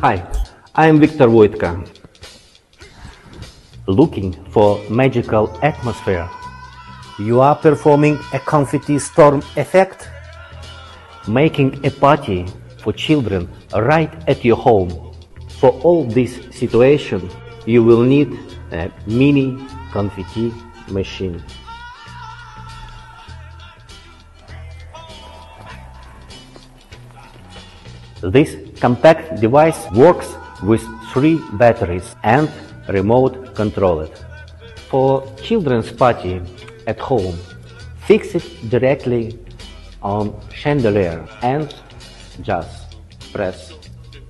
Hi, I'm Victor Voitko. Looking for magical atmosphere? You are performing a confetti storm effect? Making a party for children right at your home? For all this situation, you will need a mini confetti machine. This compact device works with 3 batteries and remote controlled. For children's party at home, fix it directly on chandelier and just press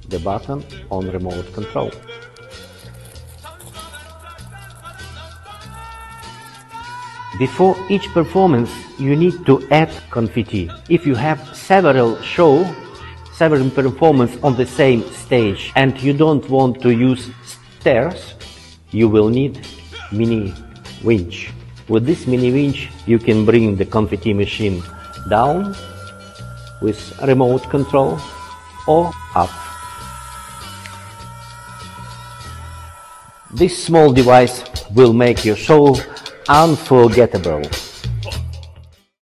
the button on remote control. Before each performance, you need to add confetti. If you have several performances on the same stage and you don't want to use stairs, you will need mini winch. With this mini winch, you can bring the confetti machine down with remote control or up. This small device will make your show unforgettable.